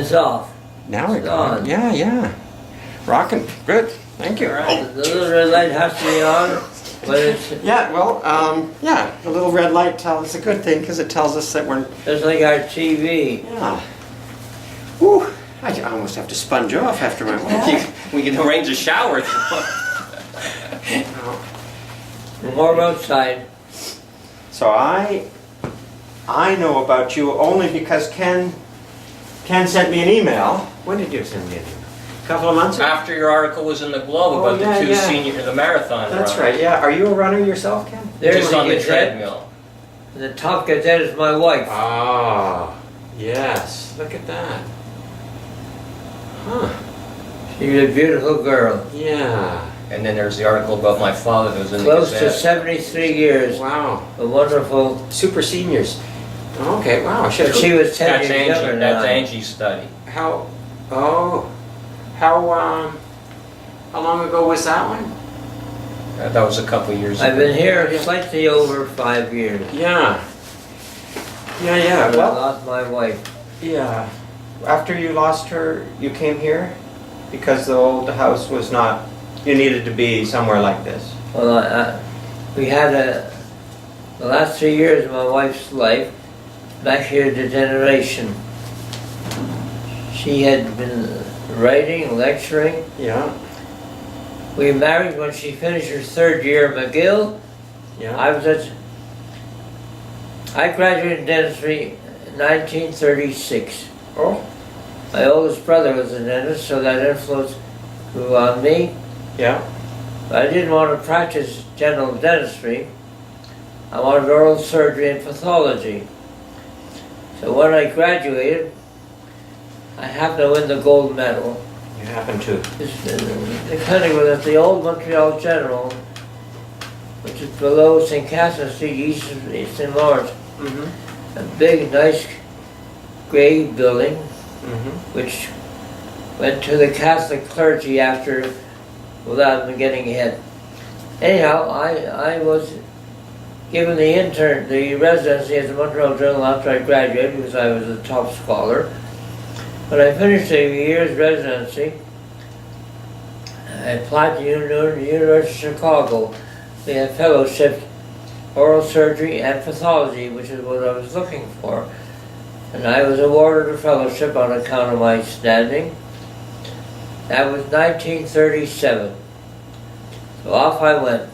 it's off. Now It's we're on. on. Yeah, yeah. Rocking. Good. Thank you. All right, the little red light has to be on, but it's Yeah, well, yeah, the little red light tells us a good thing because it tells us that we're, just like our TV. yeah. Whew, I almost have to sponge off after my walk. We can arrange a shower. More outside. So I know about you only because Ken sent me an email. When did you send me an email? A couple of months ago? After your article was in the Globe Oh, about yeah, the two yeah. the marathon That's runners. right, yeah. Are you a runner yourself, Ken? There's Just on the Gazette. treadmill. And the top Gazette is my wife. Ah, yes. Look at that. Huh. She's a beautiful girl. Yeah. And then there's the article about my father that was in the Close to Gazette. 73 years. Wow. A wonderful. Super seniors. Okay, wow. But she was 10 That's years younger Angie. than That's I. Angie's study. How long ago was that one? That was a couple years ago. I've been here slightly over 5 years. Yeah. Yeah, I well, lost my wife. yeah. After you lost her, you came here? Because the old house was not, you needed to be somewhere like this. Well, we had the last 3 years of my wife's life, macular degeneration. She had been writing, lecturing. Yeah, We married when she finished her 3rd year at McGill. yeah. I graduated in dentistry in 1936. Oh, My oldest brother was a dentist, so that influence grew on me. yeah. But I didn't want to practice general dentistry. I wanted oral surgery and pathology. So when I graduated, I happened to win the gold medal. You happen to. The clinic was at the old Montreal General, which is below St. Catherine Street, east of St. Lawrence. Mm-hmm. A big, nice, gray building, Mm-hmm. which went to the Catholic clergy after, without me getting ahead. Anyhow, I was given the residency at the Montreal Journal after I graduated because I was a top scholar. When I finished a year's residency, I applied to the University of Chicago. They had fellowships, oral surgery and pathology, which is what I was looking for. And I was awarded a fellowship on account of my standing. That was 1937. So off I went.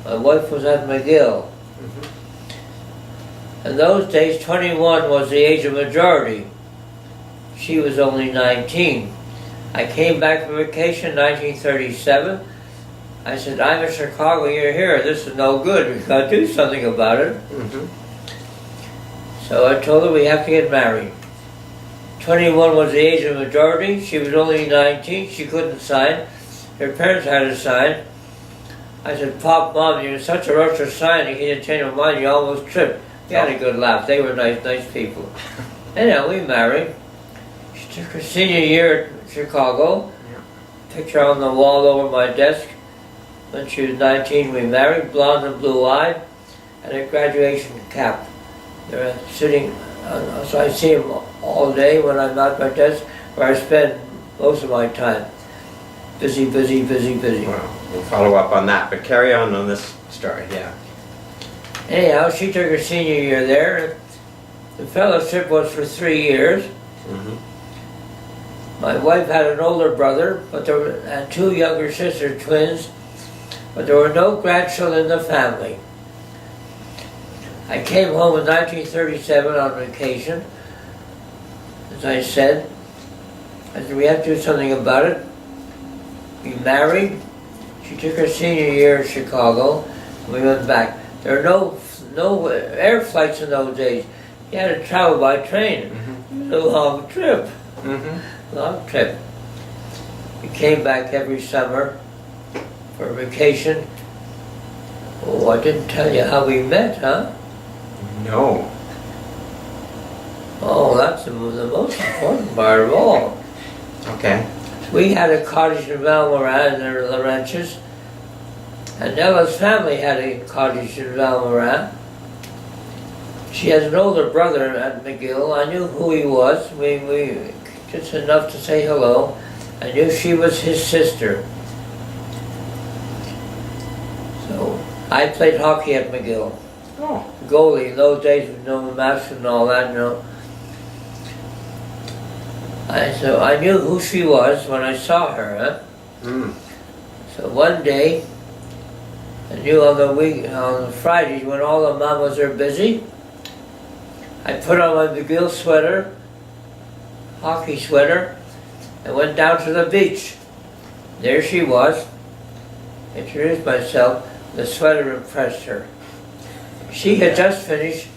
My wife was at McGill. In those days, 21 was the age of majority. She was only 19. I came back from vacation in 1937. I said, I'm in Chicago, you're here. This is no good. We've got to do something about it. Mm-hmm. So I told her we have to get married. 21 was the age of majority. She was only 19. She couldn't sign. Her parents had to sign. I said, Pop, Mom, you're in such a rush to sign, you can't change your mind, you almost tripped. We had a good laugh. They were nice people. Anyhow, we married. She took her senior year at Chicago. Picture on the wall over my desk. When she was 19, we married, blonde and blue-eyed, and a graduation cap. They're sitting, so I see them all day when I'm at my desk, where I spend most of my time. Busy. Well, we'll follow up on that, but carry on this story, yeah. Anyhow, she took her senior year there. The fellowship was for 3 years. Mm-hmm. My wife had an older brother, and 2 younger sisters, twins, but there were no grandchildren in the family. I came home in 1937 on vacation. As I said, we have to do something about it. We married. She took her senior year in Chicago, and we went back. There were no air flights in those days. You had to travel by train. Mm-hmm. It was a long trip. Mm-hmm. Long trip. We came back every summer for vacation. Oh, I didn't tell you how we met, huh? No. Oh, that's the most important part of all. Okay. We had a cottage in Valmorin in the Laurentians, and Ella's family had a cottage in Valmorin. She has an older brother at McGill. I knew who he was. We just enough to say hello. I knew she was his sister. So I played hockey at McGill. Oh. Goalie in those days with no mask and all that, you know. So I knew who she was when I saw her, huh? Mm. So one day, I knew on the Fridays when all the mamas are busy, I put on my McGill sweater, hockey sweater, and went down to the beach. There she was. Introduced myself. The sweater impressed her. She had just finished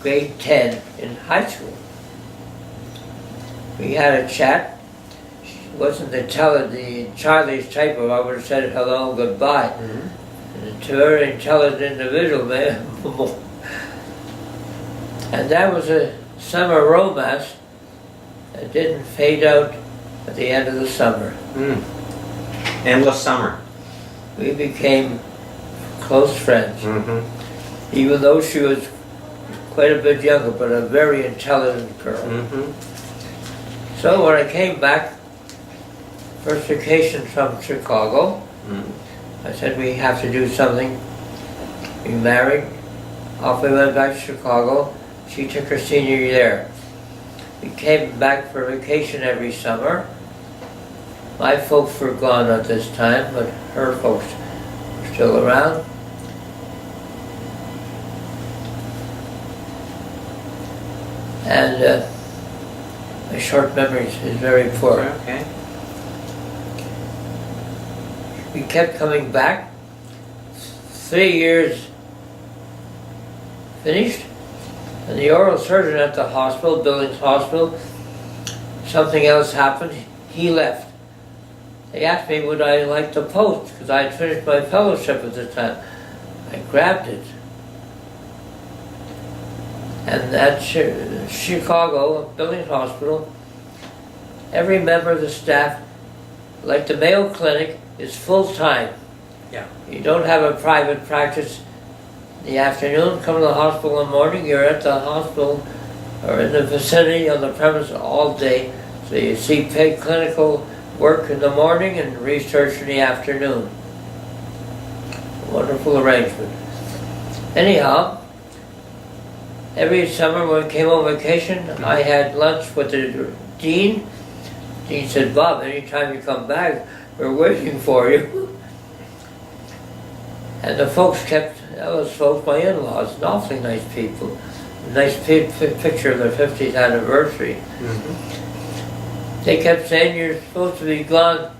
grade 10 in high school. We had a chat. She wasn't the childish type of, I would have said hello and goodbye. Mm-hmm. And to her intelligent individual, man. And that was a summer romance that didn't fade out at the end of the summer. Mm. Endless summer. We became close friends. Mm-hmm. Even though she was quite a bit younger, but a very intelligent girl. Mm-hmm. So when I came back, first vacation from Chicago, I said we have to do something. We married. Off we went back to Chicago. She took her senior year there. We came back for vacation every summer. My folks were gone at this time, but her folks were still around. And my short memory is very poor. Okay. We kept coming back. 3 years finished, and the oral surgeon at the hospital, Billings Hospital, something else happened. He left. They asked me would I like the post, because I had finished my fellowship at the time. I grabbed it. And at Chicago, Billings Hospital, every member of the staff, like the Mayo Clinic, is full-time. Yeah. You don't have a private practice in the afternoon, come to the hospital in the morning, you're at the hospital or in the vicinity on the premise all day. So you see paid clinical work in the morning and research in the afternoon. Wonderful arrangement. Anyhow, every summer when we came on vacation, I had lunch with the dean. Dean said, Bob, anytime you come back, we're waiting for you. And the folks those folks, my in-laws, awfully nice people. Nice picture of their 50th anniversary. Mm-hmm. They kept saying, you're supposed to be gone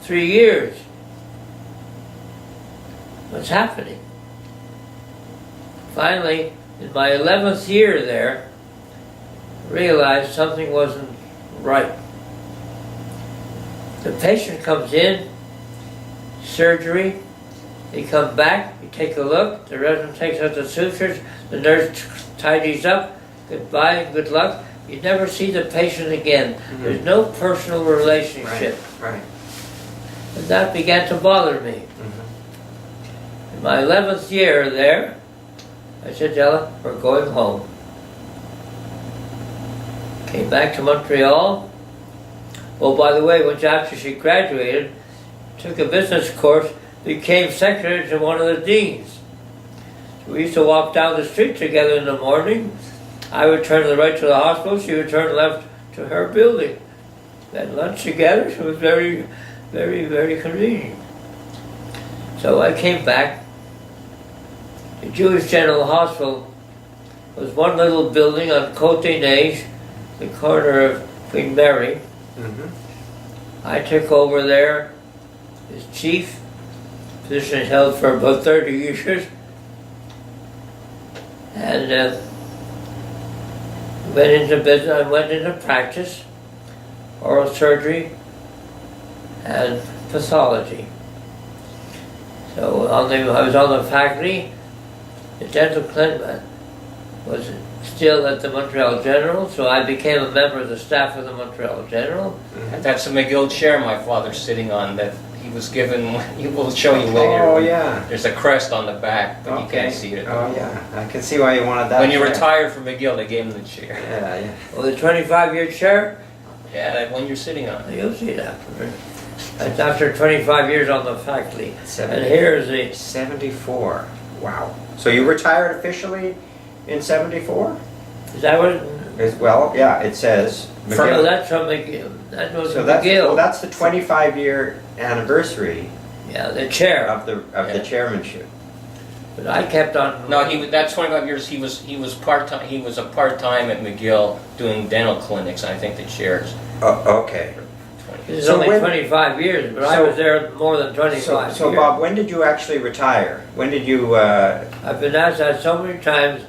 3 years. What's happening? Finally, in my 11th year there, I realized something wasn't right. The patient comes in, surgery, they come back, you take a look, the resident takes out the sutures, the nurse tidies up, goodbye, good luck. You never see the patient again. Mm-hmm. There's no personal relationship. Right. And that began to bother me. Mm-hmm. In my 11th year there, I said, Ella, we're going home. Came back to Montreal. Oh, by the way, once after she graduated, took a business course, became secretary to one of the deans. So we used to walk down the street together in the morning. I would turn to the right to the hospital, she would turn left to her building. We had lunch together, so it was very, very, very convenient. So I came back. The Jewish General Hospital was one little building on Côte des Neiges, the corner of Queen Mary. Mm-hmm. I took over there as chief, position held for about 30 years, and went into business. I went into practice, oral surgery, and pathology. So I was on the faculty. The dental clinic was still at the Montreal General, so I became a member of the staff of the Montreal General. That's a McGill chair my father's sitting on that he was given, he will show you later. Oh, yeah. There's a crest on the back, but you Okay. can't see it. Oh, yeah. I can see why you wanted that. When you chair. retired from McGill, they gave him the chair. Yeah, yeah. Well, the 25-year chair, Yeah, that one you're sitting on. you'll see that. That's after 25 years on the faculty. And 70, here's the, 74. Wow. So you retired officially in 74? is that what, Well, yeah, it says. no, McGill. that's from McGill. That was So that's, McGill. well, that's the 25-year anniversary Yeah, the chair. of the Yeah. chairmanship. But I kept on. No, that's 25 years. He was part-time. He was a part-time at McGill doing dental clinics. And I think the chairs. Okay. for 20 This is So only when- 25 years, but I so- was there more than 25 So years. Bob, when did you actually retire? When did you? I've been asked that so many times.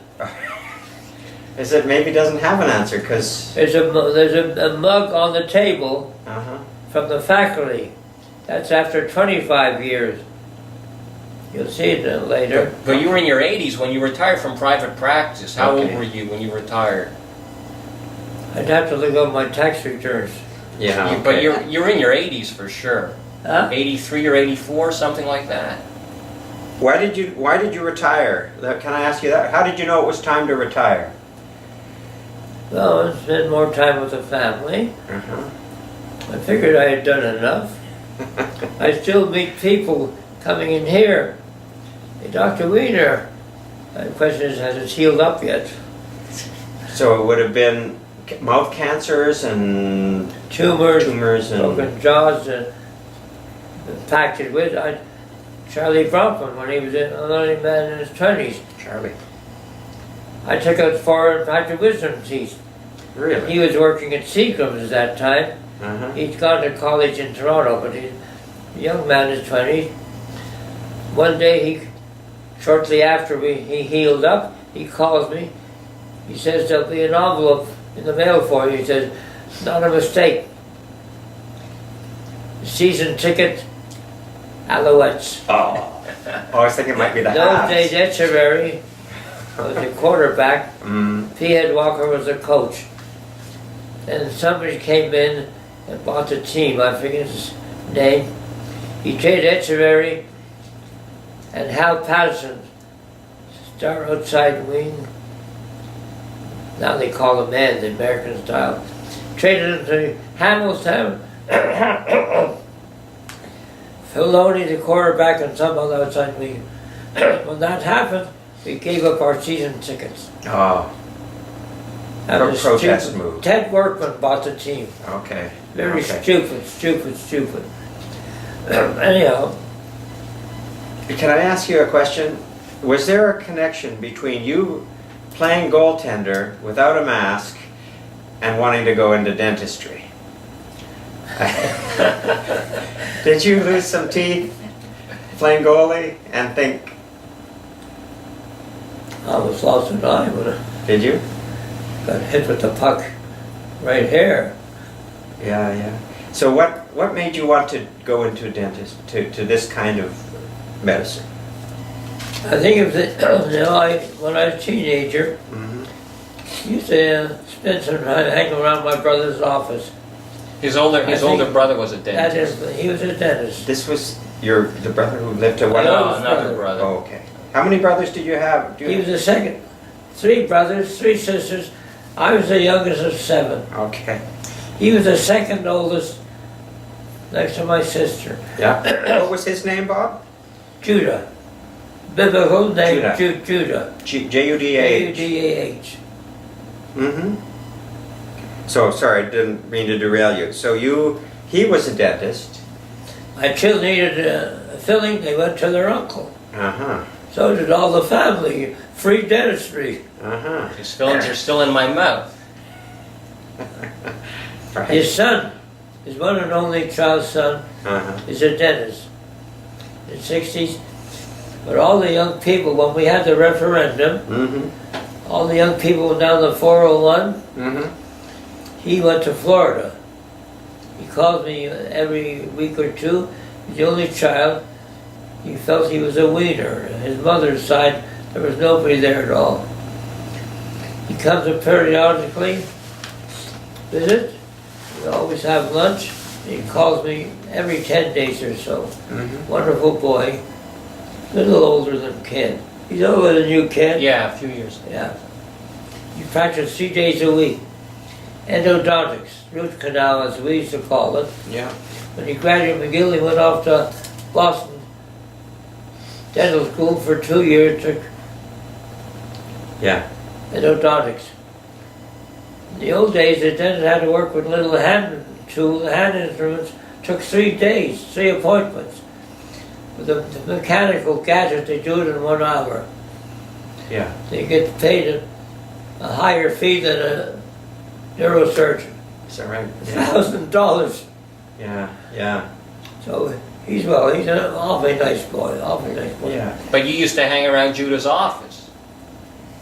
Is it maybe doesn't have an answer because? There's a mug on the table Uh-huh. from the faculty. That's after 25 years. You'll see it later. But you were in your 80s when you retired from private practice. How Okay. old were you when you retired? I'd have to look up my tax returns. Yeah. But okay. you're in your 80s for sure. Huh? 83 or 84, something like that. Why did you retire? Can I ask you that? How did you know it was time to retire? Well, I spend more time with the family. Uh-huh. I figured I had done enough. I still meet people coming in here. Hey, Dr. Wiener. The question is, has it healed up yet? So it would have been mouth cancers and Tumors, and broken jaws, impacted with. Charlie Bronfman, when he was an only man in his 20s, Charlie. I took out 4 impacted wisdom teeth. Really? He was working at Seagram's at that time. Uh-huh. He'd gone to college in Toronto, but he's a young man in his 20s. One day, shortly after he healed up, he calls me. He says, there'll be an envelope in the mail for you. He says, not a mistake. Season ticket, Alouettes. Oh. I was thinking it might be the Those Habs. days, Echeverry was the quarterback. Mm. P. Ed Walker was the coach. And somebody came in and bought the team. I forget his name. He traded Echeverry and Hal Patterson, star outside wing. Now they call him man, the American style. Traded him to Hamilton. Filoni, the quarterback, and some other outside wing. When that happened, we gave up our season tickets. Oh. That was Protest stupid. move. Ted Workman bought the team. Okay. Very Okay. stupid. Anyhow, Can I ask you a question? Was there a connection between you playing goaltender without a mask and wanting to go into dentistry? Did you lose some teeth playing goalie and think, I was lost an eye when I did you? got hit with the puck right here. Yeah, yeah. So what made you want to go into a dentist, to this kind of medicine? I think it was, when I was a teenager, Mm-hmm. I used to spend some time hanging around my brother's office. His older I think brother was a That dentist. is, he was a dentist. This was the brother who lived to what? No, No, another brother. Oh, okay. How many brothers did you have? He was the second. 3 brothers, 3 sisters. I was the youngest of 7. Okay. He was the second oldest, next to my sister. Yeah. What was his name, Bob? Judah. Biblical name, Judah. Judah. J-U-D-A-H. J-U-D-A-H. Mm-hmm. So, sorry, I didn't mean to derail you. So he was a dentist. My children needed a filling, they went to their uncle. Uh-huh. So did all the family. Free dentistry. Uh-huh. His fillings are still in my mouth. Right. His son, his one and only child's son, Uh-huh. is a dentist. In the 60s. But all the young people, when we had the referendum, Mm-hmm. all the young people went down the 401. Mm-hmm. He went to Florida. He called me every week or two. He's the only child. He felt he was a wiener. His mother's side, there was nobody there at all. He comes up periodically, visit. We always have lunch. He calls me every 10 days or so. Mm-hmm. Wonderful boy, a little older than Ken. He's older than you, Ken. Yeah, a few years. Yeah. He practiced 3 days a week. Endodontics, root canal as we used to call it. Yeah. When he graduated McGill, he went off to Boston Dental School for 2 years, took Yeah. endodontics. In the old days, the dentist had to work with little hand instruments. Took 3 days, 3 appointments. With the mechanical gadget, they do it in 1 hour. Yeah. They get paid a higher fee than a neurosurgeon, Is that right? Yeah. $1,000. Yeah. Yeah. So he's an awfully nice boy, awfully nice boy. Yeah. But you used to hang around Judah's office.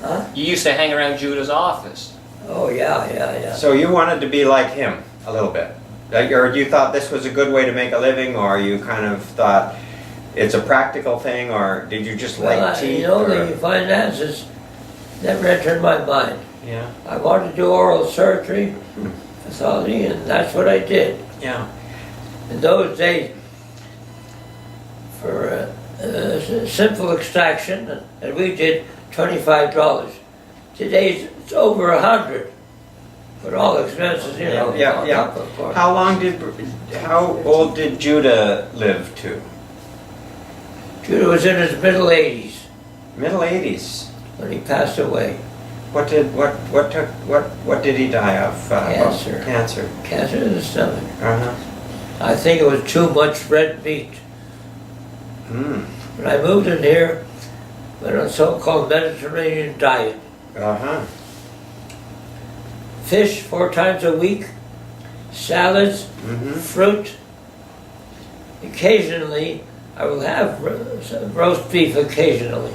Huh? You used to hang around Judah's office. Oh yeah. So you wanted to be like him a little bit, or you thought this was a good way to make a living, or you kind of thought it's a practical thing, or did you just Well, like teeth? the finances never entered my mind. Yeah. I wanted to do oral surgery, pathology, and that's what I did. Yeah. In those days, for a simple extraction, and we did $25. Today it's over $100, but all expenses, Yeah. on Yeah. top, of course. How old did Judah live to? Judah was in his middle 80s Middle 80s. when he passed away. What did he die of? Cancer. Cancer. Cancer in the stomach. Uh-huh. I think it was too much red meat. Mm. When I moved in here, went on a so-called Mediterranean diet. Uh-huh. Fish 4 times a week, salads, Mm-hmm. fruit. Occasionally, I will have roast beef occasionally.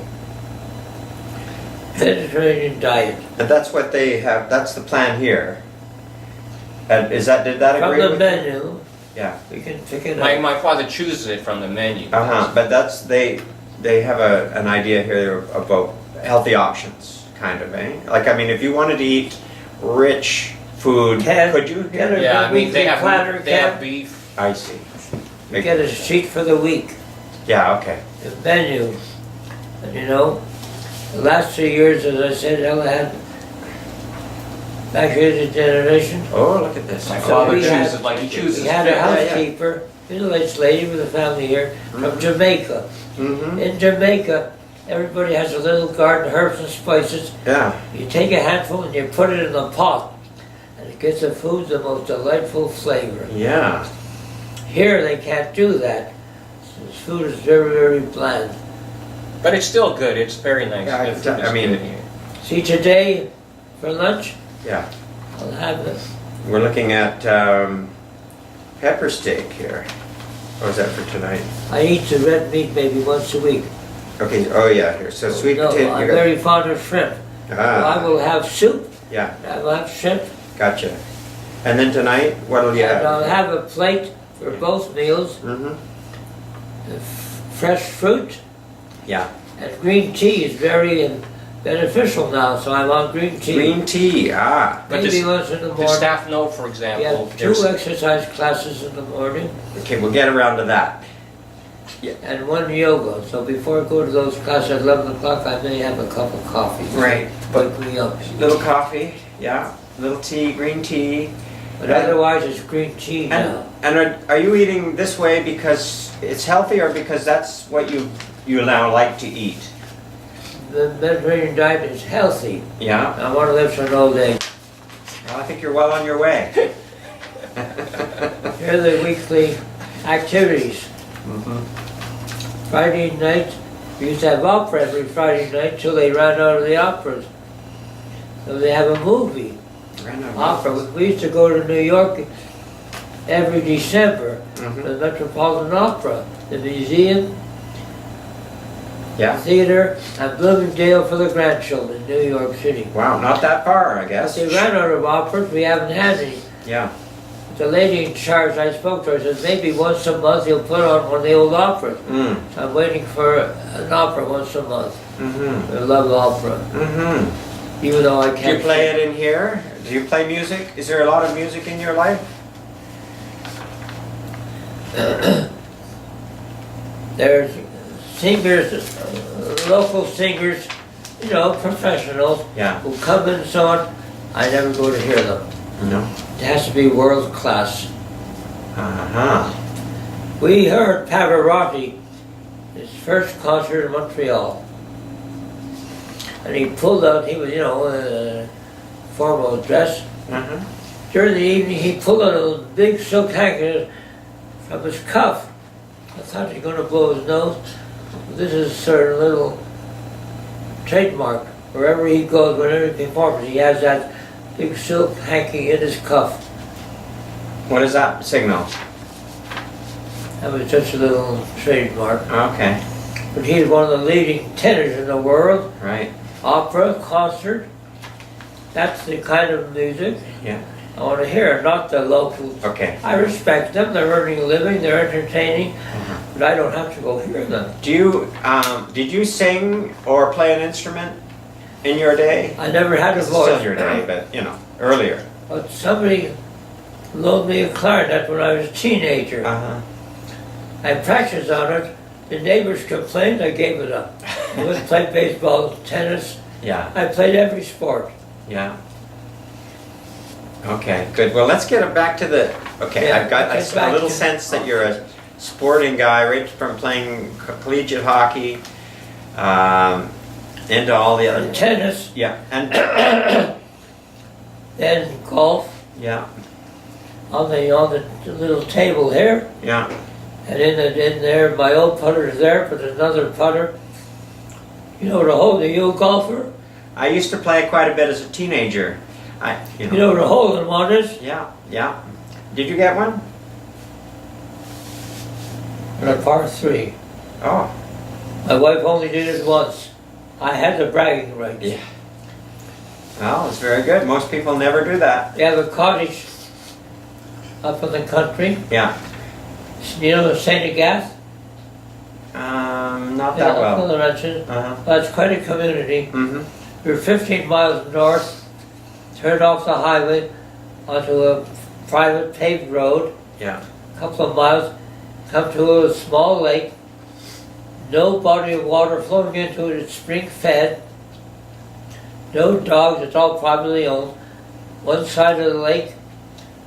Mediterranean diet. And that's what they have, that's the plan here. And did that From agree the with menu, Yeah. we can pick it up. My father chooses it from the menu. Uh-huh, but they have an idea here about healthy options, kind of, eh? Like, I mean, if you wanted to eat rich food, could you get it? Yeah, I mean, they platter, have beef. I see. You get a sheet for the week, Yeah, okay. the menu. And the last 3 years, as I said, Ella had macular degeneration. Oh, look at this. My So father we had- chooses like he chooses We had a fish. yeah. housekeeper, middle-aged lady with a family here, from Jamaica. Mm-hmm. In Jamaica, everybody has a little garden, herbs and spices. Yeah. You take a handful and you put it in the pot, and it gets the food the most delightful flavor. Yeah. Here they can't do that. This food is very, very bland. But it's still good. It's very nice. Yeah, The food is I mean- good here. See, today, for lunch, Yeah. I'll have it. We're looking at pepper steak here. What was that for tonight? I eat the red meat maybe once a week. Okay, oh yeah, here. So sweet No, potato. I'm You got, very fond of shrimp. So I will have soup, yeah, I will have shrimp, gotcha. And then tonight, what'll you and I'll have? have a plate for both meals, Mm-hmm. fresh fruit, Yeah. and green tea is very beneficial now, so I'm on green tea. Green tea, But Maybe the- once in the The morning. staff know, for We example, have there's 2 exercise classes in the morning Okay, we'll get around to that. and 1 yoga. So before I go to those classes at 11 o'clock, I may have a cup of coffee. Right. But Wake me up. little coffee, yeah. Little tea, green tea. But otherwise, it's green tea now. And are you eating this way because it's healthy, or because that's what you now like to eat? The Mediterranean diet is healthy. Yeah. I want to live to an old age. Well, I think you're well on your way. Here are the weekly activities. Mm-hmm. Friday night, we used to have opera every Friday night till they ran out of the operas. So they have a movie, opera. We used to go to New York every December, Mhm. the Metropolitan Opera, the museum, Yeah. theater, and Bloomingdale for the grandchildren, New York City. Wow, not that far, I But guess. they ran out of operas, we haven't had any. Yeah. The lady in charge, I spoke to her, said maybe once a month you'll put on one of the old operas. Mm. I'm waiting for an opera once a month. Mm-hmm. I love opera, Mm-hmm. even though I Do you can't play sing. it in here? Do you play music? Is there a lot of music in your life? There's singers, local singers, you know, professionals, Yeah. who come in and so on. I never go to hear them. No. It has to be world class. Uh-huh. We heard Pavarotti, his first concert in Montreal. And he pulled out, he was, you know, formal dress. Uh-huh. During the evening, he pulled out a big silk handkerchief from his cuff. I thought he was going to blow his nose. This is sort of a little trademark. Wherever he goes, whenever he performs, he has that big silk hanky in his cuff. What does that signal? That was just a little trademark. Okay. But he's one of the leading tenors in the world. Right. Opera, concert. That's the kind of music Yeah. I want to hear, not the locals. Okay. I respect them, they're earning a living, they're entertaining, Uh-huh. but I don't have to go hear them. Do you, did you sing or play an instrument in your day? I never had a It's voice. still your day, but, you know, earlier. But somebody loaned me a clarinet when I was a teenager. Uh-huh. I practiced on it, the neighbors complained, I gave it up. I wouldn't play baseball, tennis, Yeah. I played every sport. Yeah. Okay, good. Well, let's get back to the, okay, Yeah, I've got get a back little to- sense that you're a sporting guy, right from playing collegiate hockey, into all the other, Tennis, yeah, and, then golf, yeah, on the little table here, yeah. and in there, my old putter's there, but there's another putter. You know the hole, you a golfer? I used to play quite a bit as a teenager. You You know what a hole in one is? Yeah, yeah. Did you get one? And a par 3. Oh, My wife only did it once. I had the bragging rights. yeah. Well, it's very good. Most people never do that. We have a cottage up in the country. Yeah. You know St. Agathe? Not that well. Uh-huh. That's quite a community. Mm-hmm. We're 15 miles north, turned off the highway onto a private paved road, Yeah. a couple of miles, come to a small lake, no body of water flowing into it, it's spring fed, no dogs, it's all privately owned. One side of the lake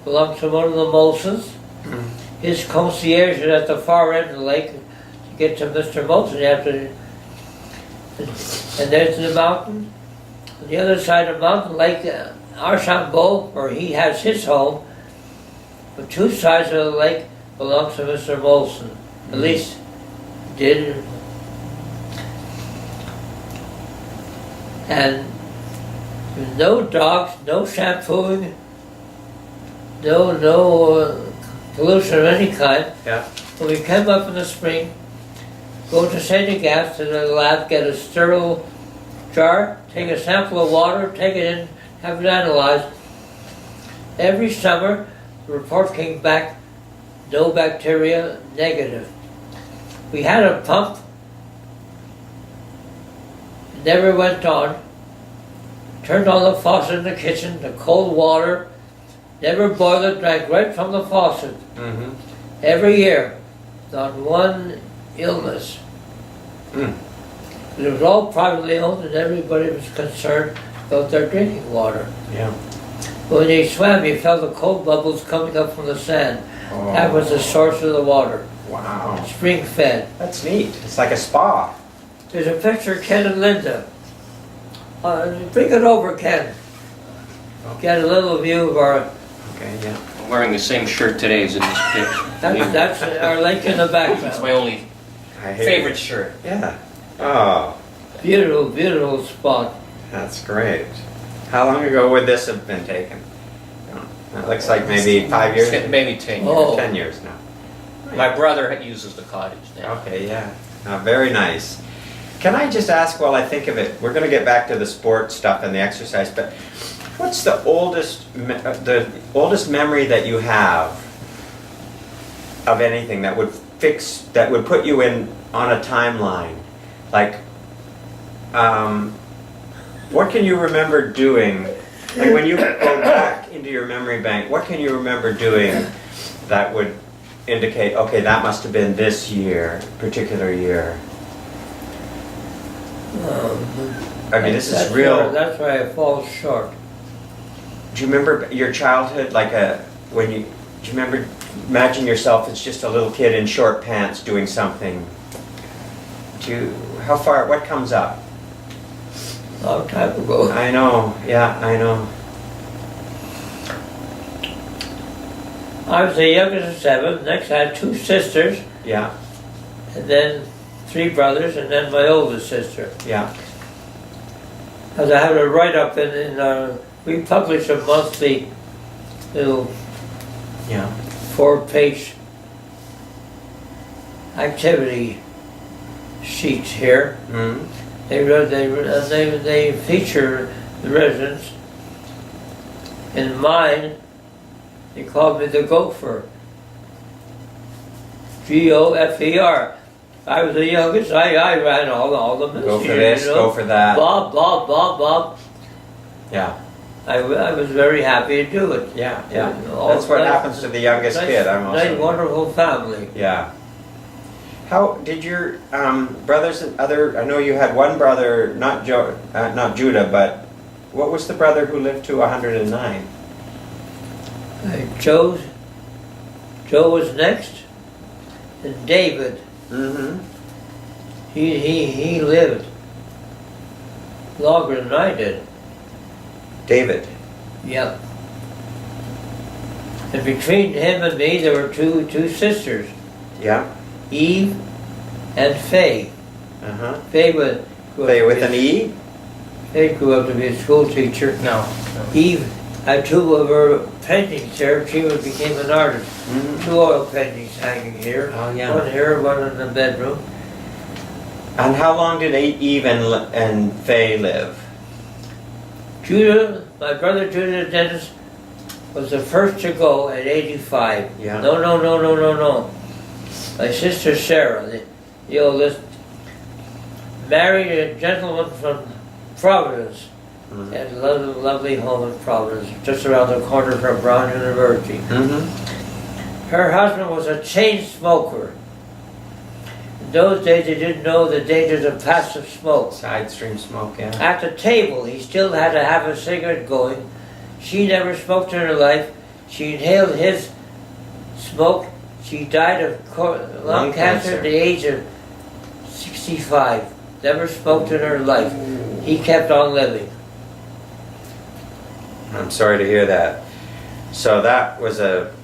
belongs to one of the Molsons. Mhm. His concierge is at the far end of the lake. To get to Mr. Molson, you have to, and there's the mountain. On the other side of the mountain, Lake Archambault, where he has his home. The two sides of the lake belongs to Mr. Molson. At least did. And there's no dogs, no shampooing, no pollution of any kind. Yeah. When we came up in the spring, go to St. Agathe to the lab, get a sterile jar, take a sample of water, take it in, have it analyzed. Every summer, the report came back, no bacteria, negative. We had a pump, it never went on. Turned on the faucet in the kitchen, the cold water, never boiled it, drank right from the faucet. Mm-hmm. Every year, not one illness. Mm. It was all privately owned and everybody was concerned about their drinking water. Yeah. When you swam, you felt the cold bubbles coming up from the sand. That was the source of the water. Wow. Spring fed. That's neat. It's like a spa. There's a picture of Ken and Linda. Bring it over, Ken. Get a little view of our, Okay, yeah. I'm wearing the same shirt today as in this picture. that's our lake in the It's background. my only I hate favorite shirt. it. Yeah. Oh, Beautiful, beautiful spot. that's great. How long ago would this have been taken? It looks like maybe 5 years. Maybe 10 years. Oh. 10 years now. My brother uses the cottage now. Okay, yeah. Very nice. Can I just ask while I think of it, we're going to get back to the sport stuff and the exercise, but what's the oldest memory that you have of anything that would put you in on a timeline? Like, what can you remember doing? Like when you go back into your memory bank, what can you remember doing that would indicate, okay, that must have been this year, particular year? I mean, this is That's real. That's why it falls short. Do you remember your childhood, like do you remember, imagine yourself as just a little kid in short pants doing something? What comes up? A long time ago. I know, yeah, I know. I was the youngest of 7. Next I had 2 sisters, Yeah, and then 3 brothers, and then my oldest sister. yeah. Because I have a write-up we publish a monthly little Yeah. 4-page activity sheets here. Mm. They feature the residents. In mine, they called me the gopher. G-O-F-E-R. I was the youngest. I ran all the Go for ministries, this, you know. go for that. Bob. Yeah, I was very happy to do it. yeah. All That's what nice- happens to the youngest nice, kid. I'm nice, also. wonderful family. Yeah. How did your brothers and other? I know you had one brother, not Judah, but what was the brother who lived to 109? Joe was next, and David. Mm-hmm. He lived longer than I did. David. Yep. And between him and me, there were two sisters, Yeah. Eve and Faye. Uh-huh. Faye was They with an E? Faye grew up to be a school teacher. No. Eve had 2 of her paintings there. She became an artist. Mm-hmm. 2 oil paintings hanging here. Oh, yeah. One here, one in the bedroom. And how long did Eve and Faye live? Judah, my brother Judah Dennis, was the first to go at 85. Yeah. No. My sister Sarah, the oldest, married a gentleman from Providence. Mm-hmm. Had a lovely home in Providence, just around the corner from Brown University. Mm-hmm. Her husband was a chain smoker. In those days, they didn't know the dangers of passive smoke. Side stream smoke, yeah. At the table, he still had to have a cigarette going. She never smoked in her life. She inhaled his smoke. She died of lung cancer at the age of 65. Never smoked in her life. He kept on living. I'm sorry to hear that. So that was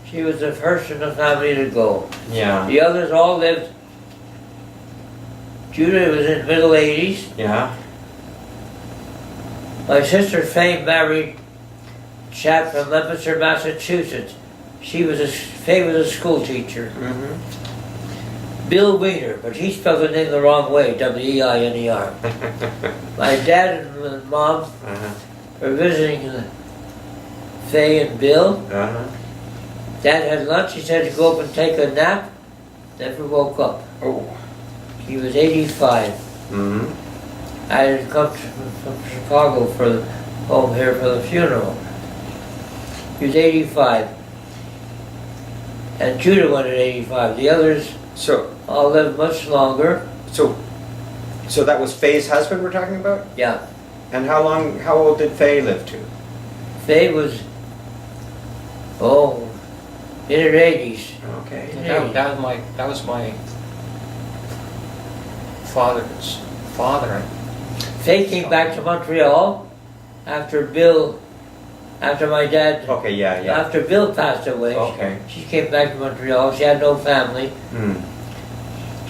She was the first in the family to go. yeah. The others all lived. Judah was in the middle 80s. Yeah. My sister Faye married a chap from Leominster, Massachusetts. Faye was a school teacher. Mm-hmm. Bill Wiener, but he spelled the name the wrong way, W-E-I-N-E-R. My dad and mom Uh-huh. were visiting Faye and Bill. Uh-huh. Dad had lunch, he said to go up and take a nap. Never woke up. Oh. He was 85. Mm-hmm. I had come from Chicago home here for the funeral. He was 85. And Judah went at 85. The others So all lived much longer. so that was Faye's husband we're talking about? Yeah. And how old did Faye live to? Faye was, in her 80s. Okay. That was my father's father. Faye came back to Montreal after my dad, Okay, yeah. after Bill passed away. Okay. She came back to Montreal. She had no family. Mm.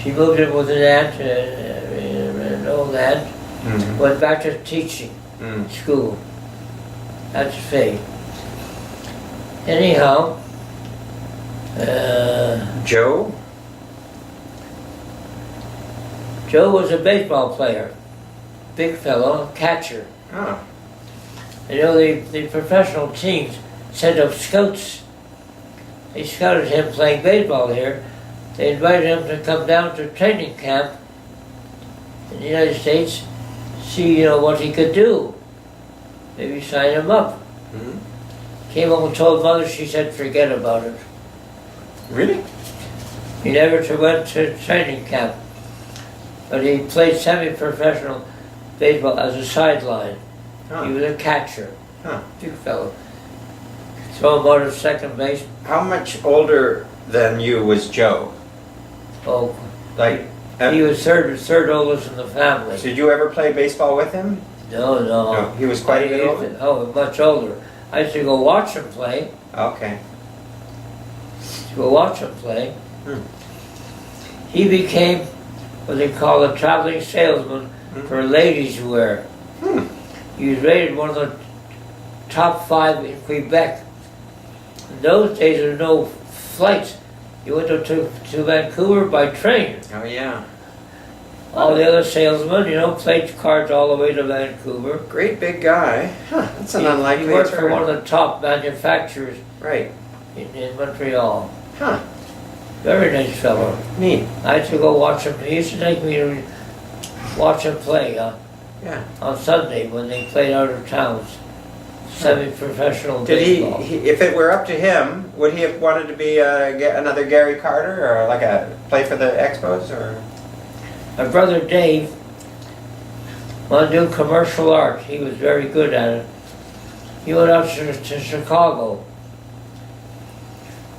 She moved in with an aunt, an old aunt. Mm-hmm. Went back to teaching school. That's Faye. Anyhow, Joe? Joe was a baseball player. Big fellow, catcher. Oh. You know, the professional teams sent up scouts. They scouted him playing baseball here. They invited him to come down to training camp in the United States, see what he could do. Maybe sign him up. Mm-hmm. Came home and told mother, she said forget about it. Really? He never went to training camp, but he played semi-professional baseball as a sideline. Huh. He was a catcher, Huh. big fellow. Throw him out of second base. How much older than you was Joe? Oh, Like, he was third oldest in the family. did you ever play baseball with him? No. No, he was quite a bit older? Oh, much older. I used to go watch him play. Okay. Hmm. He became what they call a traveling salesman for ladies' wear. Hmm. He was rated one of the top 5 in Quebec. In those days, there were no flights. You went to Vancouver by train. Oh, yeah. All the other salesmen, played cards all the way to Vancouver. Great big guy. Huh, that's an unlikely He worked for turn. one of the top manufacturers Right. in Montreal. Huh. Very nice fellow. Neat. I had to go watch him. He used to take me to watch him play Yeah. on Sunday when they played out of towns. Semi-professional Did baseball. he, if it were up to him, would he have wanted to be another Gary Carter or like play for the Expos or? My brother Dave wanted to do commercial art. He was very good at it. He went out to Chicago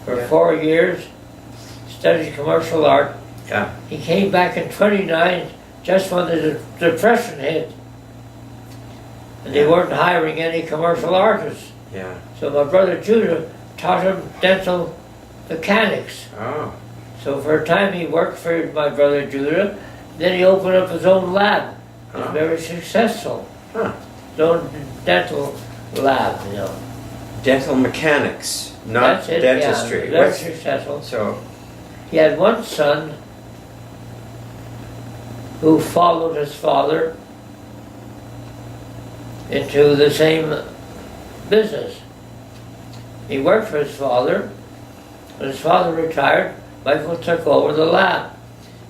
for 4 years, studied commercial art. Yeah. He came back in '29 just when the Depression hit. And they weren't hiring any commercial artists. Yeah. So my brother Judah taught him dental mechanics. Oh. So for a time he worked for my brother Judah. Then he opened up his own lab. He was very successful. Huh. His own dental lab, Dental mechanics, not That's it, dentistry. yeah, very What's- successful. So, He had one son who followed his father into the same business. He worked for his father. When his father retired, Michael took over the lab.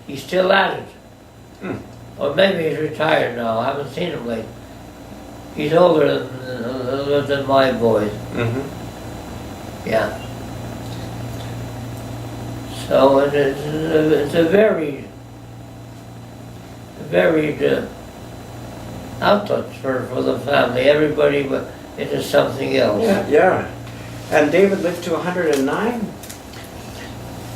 He's still at it. Or maybe he's retired now. I haven't seen him lately. He's older than my boys. Yeah. So it's a varied outlet for the family. Everybody went into something else. yeah. And David lived to 109?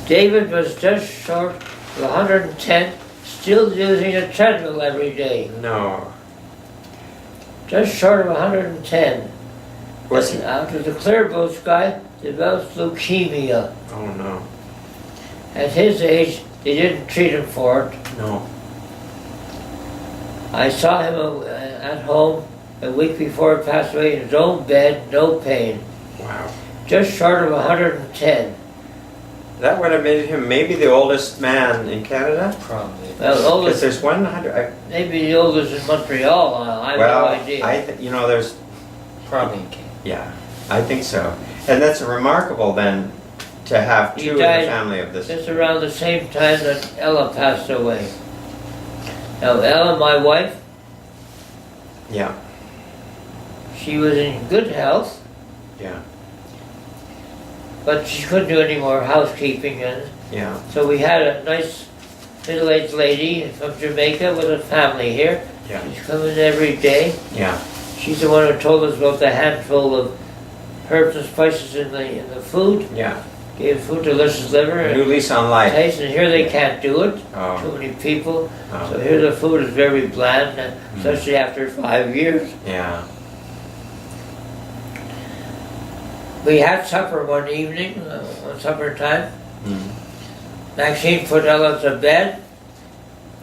David was just short of 110, still using a treadmill every day. No. Just short of 110. Was he? After the clear blue sky developed leukemia. Oh, no. At his age, they didn't treat him for it. No. I saw him at home a week before he passed away in his own bed, no pain. Wow. Just short of 110. That would have made him maybe the oldest man in Canada? Probably. Well, Because oldest, there's 100. maybe the oldest in Montreal. I have Well, no idea. there's. Probably in Canada. Yeah, I think so. And that's remarkable then to have He two in the died family of this. just around the same time that Ella passed away. Now, Ella, my wife, Yeah, she was in good health, yeah, but she couldn't do any more housekeeping. And yeah. so we had a nice middle-aged lady from Jamaica with a family here. Yeah. She's coming every day. Yeah, She's the one who told us about the handful of herbs and spices in the food. yeah. Gave food delicious liver A new and lease on life. taste, and here they can't do it. Too Oh, many people. oh. So here the food is very bland, especially after 5 years. Yeah, We had supper one evening, on supper time. mm. Maxine put Ella to bed.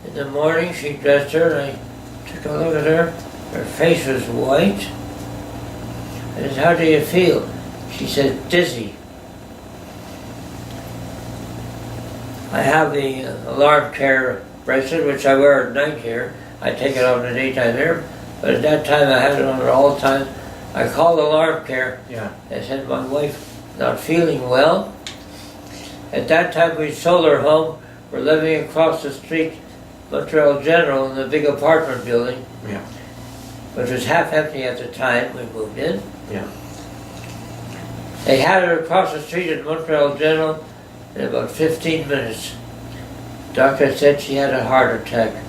In the morning she dressed her and I took a look at her. Her face was white. I said, "How do you feel?" She said, "Dizzy." I have the alarm care bracelet, which I wear at night here. I take it off in the daytime here, but at that time I had it on all the time. I called alarm care. Yeah. I said, "My wife not feeling well." At that time we sold our home. We're living across the street, Montreal General, in the big apartment building, Yeah. which was half empty at the time we moved in. Yeah. They had it across the street at Montreal General In about 15 minutes, doctor said she had a heart attack.